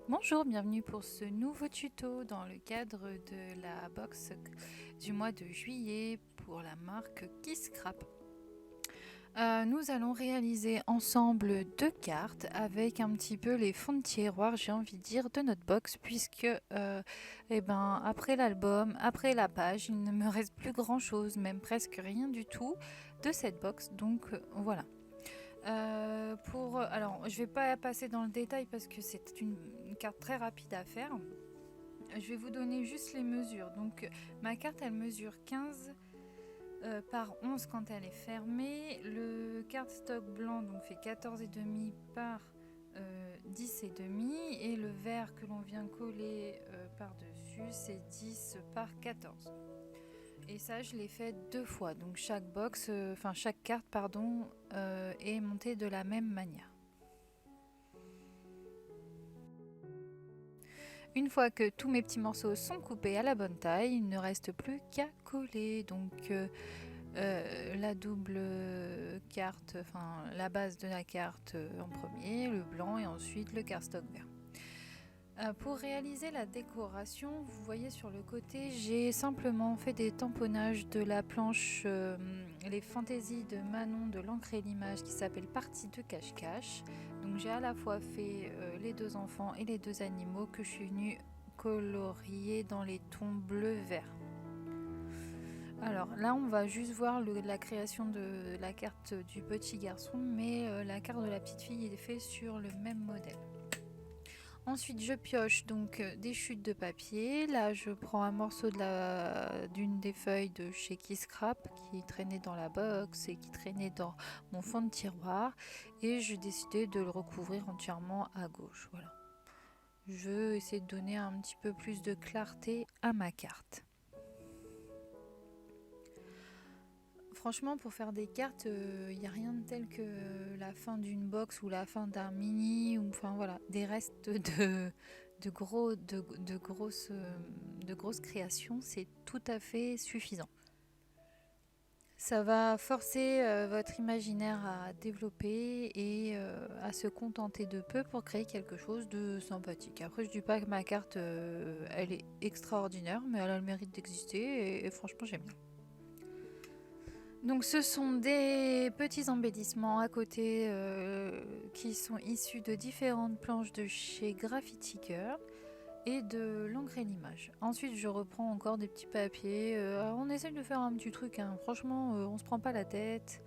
Bonjour, bienvenue pour ce nouveau tuto dans le cadre de la box du mois de juillet pour la marque Kisscrap. Nous allons réaliser ensemble deux cartes avec un petit peu les fonds de tiroir, j'ai envie de dire, de notre box puisque après l'album, après la page, il ne me reste plus grand chose, même presque rien du tout de cette box, donc voilà. Alors, je vais pas passer dans le détail parce que c'est une carte très rapide à faire. Je vais vous donner juste les mesures. Donc, ma carte, elle mesure 15 par 11 quand elle est fermée. Le cardstock blanc donc, fait 14,5 par 10,5. Et le vert que l'on vient coller par-dessus, c'est 10 par 14. Et ça, je l'ai fait deux fois. Donc, chaque carte, est montée de la même manière. Une fois que tous mes petits morceaux sont coupés à la bonne taille, il ne reste plus qu'à coller. Donc la double carte, enfin la base de la carte en premier, le blanc et ensuite le cardstock vert. Pour réaliser la décoration, vous voyez sur le côté, j'ai simplement fait des tamponnages de la planche Les Fantaisies de Manon de l'encre et l'image qui s'appelle Partie de cache-cache. Donc j'ai à la fois fait les deux enfants et les deux animaux que je suis venue colorier dans les tons bleu-vert. Alors là, on va juste voir la création de la carte du petit garçon, mais la carte de la petite fille est faite sur le même modèle. Ensuite, je pioche donc des chutes de papier. Là, je prends un morceau d'une des feuilles de chez Kisscrap qui traînait dans la box et qui traînait dans mon fond de tiroir. Et j'ai décidé de le recouvrir entièrement à gauche. Voilà. Je veux essayer de donner un petit peu plus de clarté à ma carte. Franchement, pour faire des cartes, il n'y a rien de tel que la fin d'une box ou la fin d'un mini, ou enfin voilà, des restes de grosses créations, c'est tout à fait suffisant. Ça va forcer votre imaginaire à développer et à se contenter de peu pour créer quelque chose de sympathique. Après, je dis pas que ma carte, elle est extraordinaire, mais elle a le mérite d'exister et franchement, j'aime bien. Donc ce sont des petits embellissements à côté qui sont issus de différentes planches de chez Graffiti Girl et de l'encre et l'image. Ensuite je reprends encore des petits papiers, on essaye de faire un petit truc, hein. Franchement on se prend pas la tête.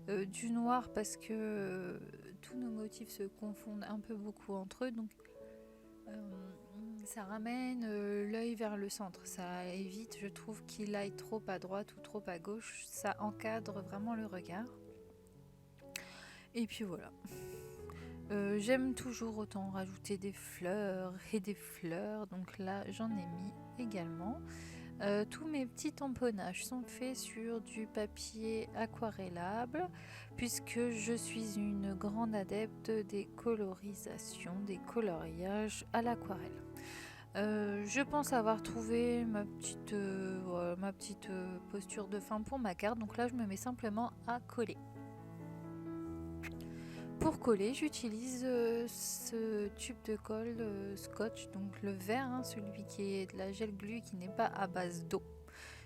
Du noir parce que tous nos motifs se confondent un peu beaucoup entre eux, donc ça ramène l'œil vers le centre, ça évite, je trouve, qu'il aille trop à droite ou trop à gauche, ça encadre vraiment le regard. Et puis voilà. J'aime toujours autant rajouter des fleurs et des fleurs, donc là j'en ai mis également. Tous mes petits tamponnages sont faits sur du papier aquarellable puisque je suis une grande adepte des colorisations, des coloriages à l'aquarelle. Je pense avoir trouvé ma petite posture de fin pour ma carte, donc là je me mets simplement à coller. Pour coller, j'utilise ce tube de colle scotch, donc le vert, hein, celui qui est de la gel glue qui n'est pas à base d'eau.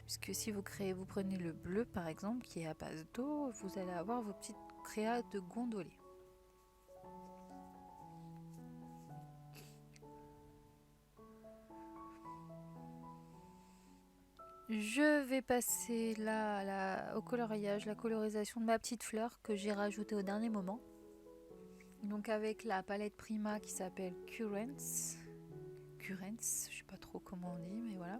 Puisque si vous prenez le bleu par exemple qui est à base d'eau, vous allez avoir vos petites créas de gondolées. Je vais passer là au coloriage, la colorisation de ma petite fleur que j'ai rajoutée au dernier moment. Donc avec la palette Prima qui s'appelle Currents, je sais pas trop comment on dit, mais voilà.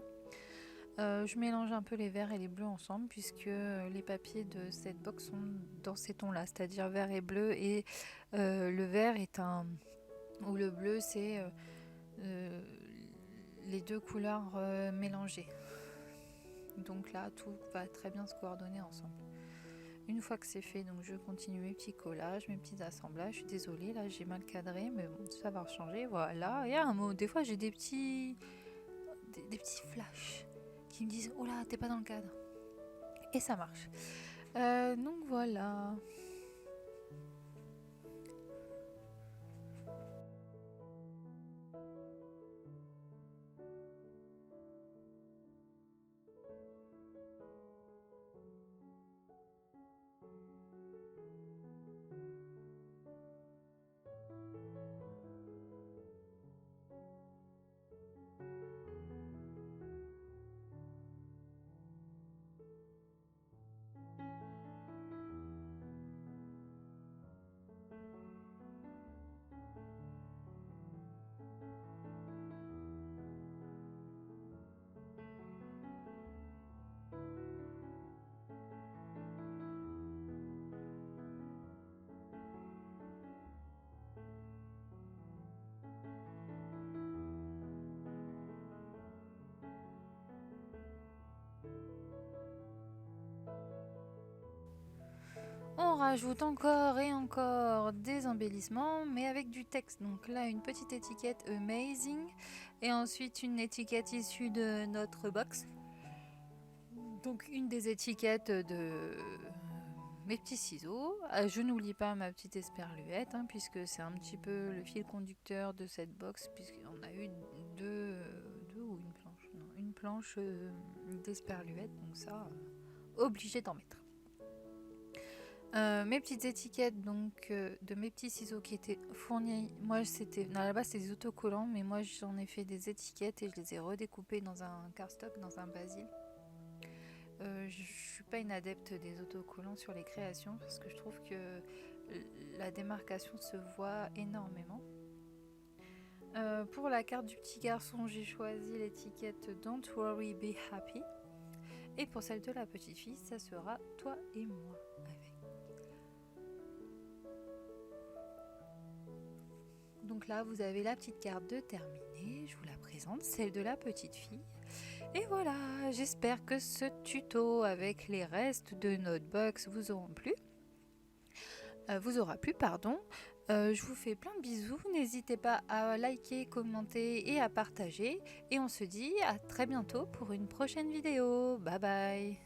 Je mélange un peu les verts et les bleus ensemble puisque les papiers de cette box sont dans ces tons-là, c'est-à-dire vert et bleu, et le vert est ou le bleu c'est euh, les deux couleurs mélangées. Donc là, tout va très bien se coordonner ensemble. Une fois que c'est fait, donc je continue mes petits collages, mes petits assemblages. Je suis désolée, là j'ai mal cadré, mais bon, ça va changer. Voilà. Et à un moment, des fois j'ai des petits flashs qui me disent oh là, t'es pas dans le cadre. Et ça marche. Donc voilà. rajoute encore et encore des embellissements, mais avec du texte. Donc là, une petite étiquette Amazing, et ensuite une étiquette issue de notre box. Donc une des étiquettes de mes petits ciseaux. Je n'oublie pas ma petite esperluette, puisque c'est un petit peu le fil conducteur de cette box, puisqu'on a eu deux ou une planche, non, une planche d'esperluette, donc ça, obligé d'en mettre. Mes petites étiquettes donc de mes petits ciseaux qui étaient fournis. Moi c'était, à la base c'est des autocollants, mais moi j'en ai fait des étiquettes et je les ai redécoupées dans un cardstock, dans un basil. Je suis pas une adepte des autocollants sur les créations parce que je trouve que la démarcation se voit énormément. Pour la carte du petit garçon, j'ai choisi l'étiquette Don't Worry Be Happy, et pour celle de la petite fille, ça sera Toi et moi avec. Donc là, vous avez la petite carte de terminée, je vous la présente, celle de la petite fille. Et voilà, j'espère que ce tuto avec les restes de notre box vous aura plu. Je vous fais plein de bisous, n'hésitez pas à liker, commenter et à partager. Et on se dit à très bientôt pour une prochaine vidéo. Bye bye.